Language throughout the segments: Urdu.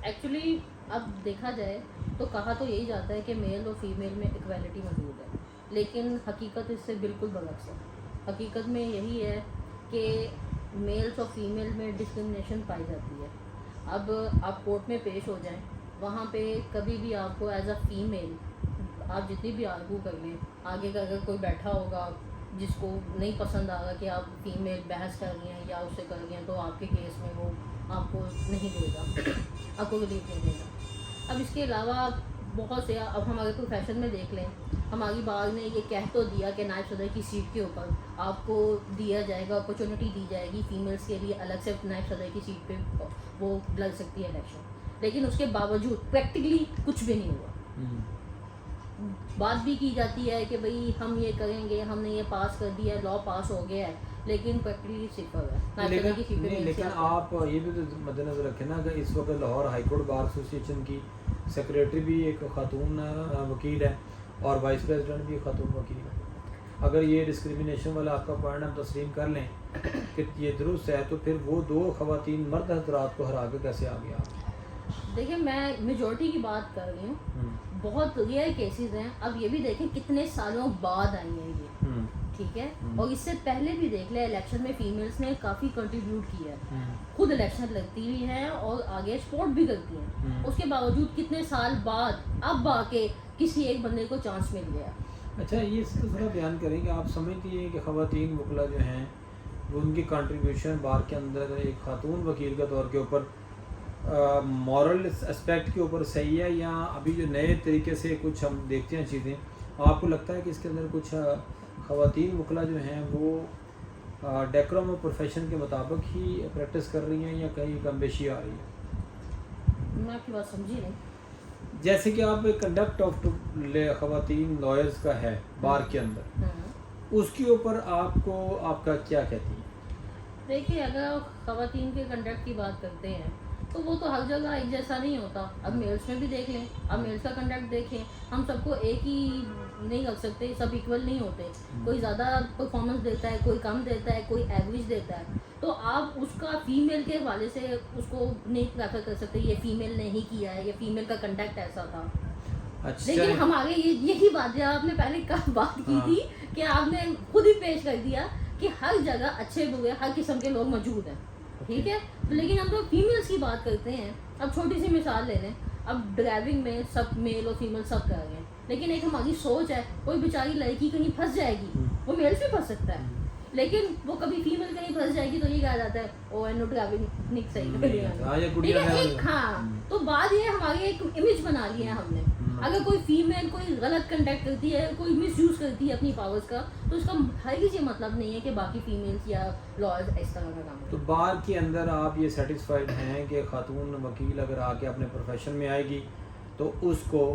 ایکچولی اب دیکھا جائے تو کہا تو یہی جاتا ہے کہ میل اور فیمیل میں ایکویلٹی موجود ہے، لیکن حقیقت اس سے بالکل برعکس ہے۔ حقیقت میں یہی ہے کہ میلس اور فیمیل میں ڈسکرمنیشن پائی جاتی ہے۔ اب آپ کورٹ میں پیش ہو جائیں، وہاں پہ کبھی بھی آپ کو ایز اے فیمیل آپ جتنی بھی آرگو کر لیں، آگے کا اگر کوئی بیٹھا ہوگا جس کو نہیں پسند آ رہا کہ آپ فیمیل بحث کر رہی ہیں یا اس سے کر رہی ہیں، تو آپ کے کیس میں وہ آپ کو نہیں دے گا، آپ کو ریلیف نہیں دے گا۔ اب اس کے علاوہ بہت سے، اب ہمارے پروفیشن میں دیکھ لیں، ہماری بار نے یہ کہہ تو دیا کہ نائب صدر کی سیٹ کے اوپر آپ کو دیا جائے گا، اپرچونیٹی دی جائے گی فیمیلس کے لیے الگ سے نائب صدر کی سیٹ پہ وہ لڑ سکتی ہے الیکشن، لیکن اس کے باوجود پریکٹیکلی کچھ بھی نہیں ہوا۔ بات بھی کی جاتی ہے کہ بھئی ہم یہ کریں گے، ہم نے یہ پاس کر دیا ہے، لا پاس ہو گیا ہے، لیکن پریکٹیکلی صفر ہے۔ لیکن آپ یہ بھی تو مد نظر رکھیں نا کہ اس وقت Lahore high court bar association کی سیکریٹری بھی ایک خاتون وکیل ہے اور وائس پریزیڈنٹ بھی ایک خاتون وکیل ہے۔ اگر یہ ڈسکریمنیشن والا آپ کا پوائنٹ ہم تسلیم کر لیں کہ یہ درست ہے، تو پھر وہ دو خواتین مرد حضرات کو ہرا کے کیسے آ گیا؟ دیکھیں میں میجورٹی کی بات کر رہی ہوں، بہت ریئر کیسز ہیں۔ اب یہ بھی دیکھیں کتنے سالوں بعد آئی ہیں یہ، ٹھیک ہے، اور اس سے پہلے بھی دیکھ لیں الیکشن میں فیمیلز نے کافی کنٹریبیوٹ کیا ہے، خود الیکشن لڑتی بھی ہیں اور آگے سپورٹ بھی کرتی ہیں، اس کے باوجود کتنے سال بعد اب آ کے کسی ایک بندے کو چانس مل گیا۔ اچھا، یہ اس کا ذرا بیان کریں کہ آپ سمجھتی ہیں کہ خواتین وکلا جو ہیں وہ ان کی کنٹریبیوشن بار کے اندر ایک خاتون وکیل کے طور کے اوپر مورل اسپیکٹ کے اوپر صحیح ہے، یا ابھی جو نئے طریقے سے کچھ ہم دیکھتے ہیں چیزیں، آپ کو لگتا ہے کہ اس کے اندر کچھ خواتین وکلا جو ہیں وہ ڈیکورم اور پروفیشن کے مطابق ہی پریکٹس کر رہی ہیں یا کہیں کم بیشی آ رہی ہے؟ میں آپ کی بات سمجھی نہیں۔ جیسے کہ آپ کنڈکٹ آف خواتین لائرز کا ہے بار کے اندر، اس کے اوپر آپ کو آپ کا کیا کہتی ہیں؟ دیکھیے اگر خواتین کے کنڈکٹ کی بات کرتے ہیں تو وہ تو ہر جگہ ایک جیسا نہیں ہوتا۔ اب میلس میں بھی دیکھ لیں، اب میلس کا کنڈکٹ دیکھیں، ہم سب کو ایک ہی نہیں رکھ سکتے، سب ایکول نہیں ہوتے، کوئی زیادہ پرفارمنس دیتا ہے، کوئی کم دیتا ہے، کوئی ایوریج دیتا ہے، تو آپ اس کا فیمیل کے حوالے سے اس کو نہیں پریفر کر سکتے یہ فیمیل نے ہی کیا ہے، یہ فیمیل کا کنڈکٹ ایسا تھا۔ لیکن ہمارے یہی بات جو آپ نے پہلے بات کی تھی کہ آپ نے خود ہی پیش کر دیا کہ ہر جگہ اچھے برے ہر قسم کے لوگ موجود ہیں، ٹھیک ہے، لیکن ہم لوگ فیمیلس کی بات کرتے ہیں۔ اب چھوٹی سی مثال لے لیں، اب ڈرائیونگ میں سب میل اور فیمیل سب کر رہے ہیں، لیکن ایک ہماری سوچ ہے کوئی بیچاری لڑکی کہیں پھنس جائے گی، وہ میل سے پھنس سکتا ہے، لیکن وہ کبھی فیمیل کہیں پھنس جائے گی تو یہ کہا جاتا ہے او اینو ڈرائیونگ نہیں صحیح کر رہی ہے۔ ہاں، تو بات یہ ہماری ایک امیج بنا لی ہے ہم نے۔ اگر کوئی فیمیل کوئی غلط کنڈکٹ کرتی ہے، کوئی مس یوز کرتی ہے اپنی پاورز کا، تو اس کا ہرگز یہ مطلب نہیں ہے کہ باقی فیمیلز یا لائرز اس طرح کا کام کریں۔ تو بار کے اندر آپ یہ سیٹسفائیڈ ہیں کہ خاتون وکیل اگر آ کے اپنے پروفیشن میں آئے گی تو اس کو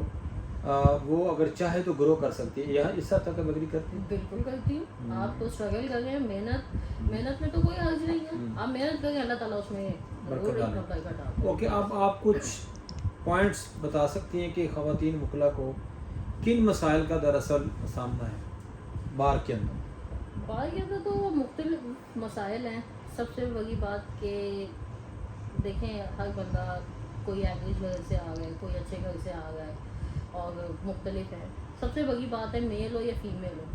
وہ اگر چاہے تو گرو کر سکتی ہے، یا اس حد تک اگری کرتی ہیں؟ بالکل کرتی ہوں۔ آپ تو اسٹرگل کر رہے ہیں، محنت میں تو کوئی حرج نہیں ہے، آپ محنت کریں، اللہ تعالیٰ اس میں ضرور ایک برکت ڈالتا ہے۔ اوکے، اب آپ کچھ پوائنٹس بتا سکتی ہیں کہ خواتین وکلا کو کن مسائل کا دراصل سامنا ہے بار کے اندر؟ بار کے اندر تو مختلف مسائل ہیں۔ سب سے بڑی بات کہ دیکھیں ہر بندہ کوئی ایوریج گھر سے آ گئے، کوئی اچھے گھر سے آ گئے اور مختلف ہے۔ سب سے بڑی بات ہے میل ہو یا فیمیل ہو،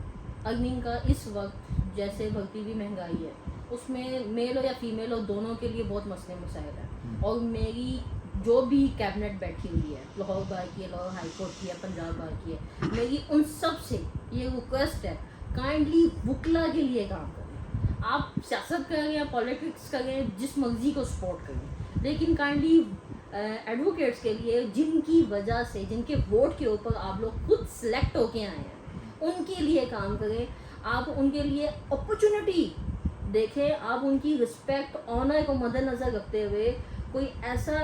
ارننگ کا اس وقت جیسے بڑھتی ہوئی مہنگائی ہے اس میں میل ہو یا فیمیل ہو دونوں کے لیے بہت مسئلے مسائل ہیں۔ اور میری جو بھی کیبنٹ بیٹھی ہوئی ہے، لاہور بار کی ہے، لاہور ہائی کورٹ کی ہے، پنجاب بار کی ہے، میری ان سب سے یہ ریکویسٹ ہے کائنڈلی وکلا کے لیے کام کریں۔ آپ سیاست کریں یا پالیٹکس کریں، جس مرضی کو سپورٹ کریں، لیکن کائنڈلی ایڈوکیٹس کے لیے جن کی وجہ سے، جن کے ووٹ کے اوپر آپ لوگ خود سلیکٹ ہو کے آئے ہیں، ان کے لیے کام کریں۔ آپ ان کے لیے اپرچونٹی دیکھیں، آپ ان کی رسپیکٹ آنر کو مد نظر رکھتے ہوئے کوئی ایسا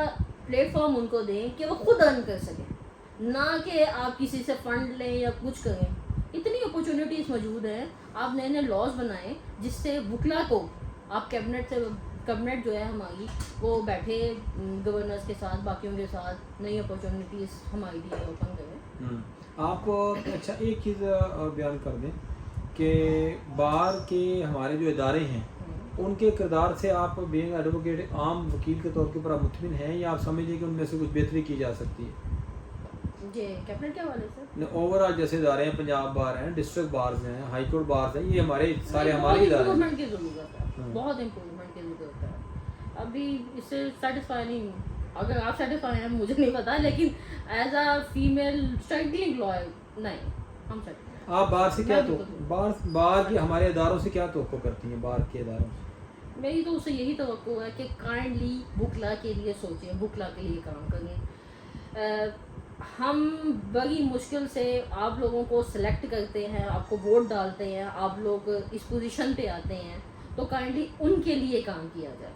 پلیٹ فارم ان کو دیں کہ وہ خود ارن کر سکیں، نہ کہ آپ کسی سے فنڈ لیں یا کچھ کریں۔ اتنی اپرچونیٹیز موجود ہیں، آپ نئے نئے لاز بنائیں جس سے وکلا کو آپ کیبنٹ جو ہے ہماری وہ بیٹھے گورنرز کے ساتھ، باقیوں کے ساتھ نئی اپرچونیٹیز ہمارے لیے اوپن کریں۔ آپ اچھا ایک چیز بیان کر دیں کہ بار کے ہمارے جو ادارے ہیں ان کے کردار سے آپ بینگ ایڈوکیٹ عام وکیل کے طور کے اوپر آپ مطمئن ہیں یا آپ سمجھ لیں کہ ان میں سے کچھ بہتری کی جا سکتی ہے؟ جی کیبنٹ کے حوالے سے اوور آل جیسے ادارے ہیں، پنجاب بار ہیں، ڈسٹرکٹ بارز ہیں، ہائی کورٹ بارز ہیں، یہ ہمارے سارے ہمارے ادارے ہیں. امپروومنٹ کی ضرورت ہے، بہت امپروومنٹ کی ضرورت ہے. ابھی اس سے سیٹسفائی نہیں ہوں. اگر آپ سیٹسفائی ہیں مجھے نہیں پتا، لیکن as a female struggling lawyer نہیں ہم سیٹسفائی. آپ بار سے کیا بار کی ہمارے اداروں سے کیا توقع کرتی ہیں؟ بار کے اداروں سے میری تو اس سے یہی توقع ہے کہ کائنڈلی وکلا کے لیے سوچیں، وکلا کے لیے کام کریں. ہم بڑی مشکل سے آپ لوگوں کو سلیکٹ کرتے ہیں، آپ کو ووٹ ڈالتے ہیں، آپ لوگ اس پوزیشن پہ آتے ہیں، تو کائنڈلی ان کے لیے کام کیا جائے.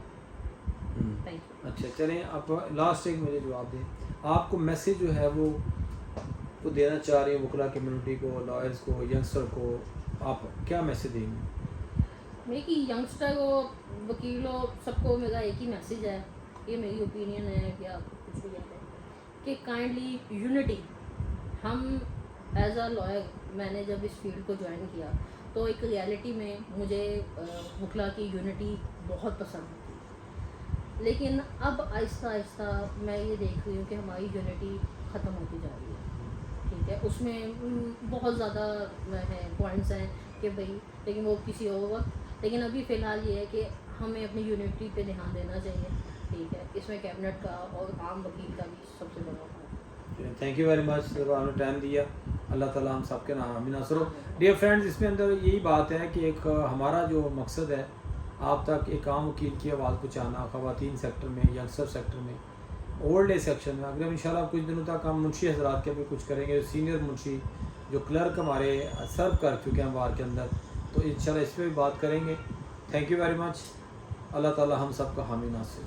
Thank you. اچھا چلیں، آپ لاسٹ ایک مجھے جواب دیں. آپ کو میسیج جو ہے وہ دینا چاہ رہی ہیں وکلا کمیونٹی کو، لائرز کو، ینگسٹر کو، آپ کیا میسیج دیں گے؟ میری ینگسٹر کو، وکیلوں، سب کو میرا ایک ہی میسیج ہے، یہ میری اوپینین ہے یا کچھ بھی ہے کہ کائنڈلی یونٹی. ہم ایز اے لائر، میں نے جب اس فیلڈ کو جوائن کیا تو ایک ریالٹی میں مجھے وکلا کی یونٹی بہت پسند تھی، لیکن اب آہستہ آہستہ میں یہ دیکھ رہی ہوں کہ ہماری یونٹی ختم ہوتی جا رہی ہے. ٹھیک ہے، اس میں بہت زیادہ ہیں پوائنٹس ہیں کہ بھائی، لیکن وہ کسی اور وقت. لیکن ابھی فی الحال یہ ہے کہ ہمیں اپنی یونٹی پہ دھیان دینا چاہیے. ٹھیک ہے، اس میں کیبنٹ کا اور عام وکیل کا بھی سب سے بڑا ہے. تھینک یو ویری مچ، جب آپ نے ٹائم دیا. اللہ تعالیٰ ہم سب کے نام آمین. ناصرو ڈیئر فرینڈز، اس میں اندر یہی بات ہے کہ ایک ہمارا جو مقصد ہے آپ تک ایک عام وکیل کی آواز پہنچانا، خواتین سیکٹر میں، ینگسٹر سیکٹر میں، اولڈ ایج سیکشن میں. اگر انشاءاللہ کچھ دنوں تک ہم منشی حضرات کے بھی کچھ کریں گے، سینئر منشی جو کلرک ہمارے سرو کر چکے ہیں بار کے اندر، تو انشاءاللہ اس پہ بھی بات کریں گے. Thank you very much. اللہ تعالیٰ ہم سب کا حامی ناصر.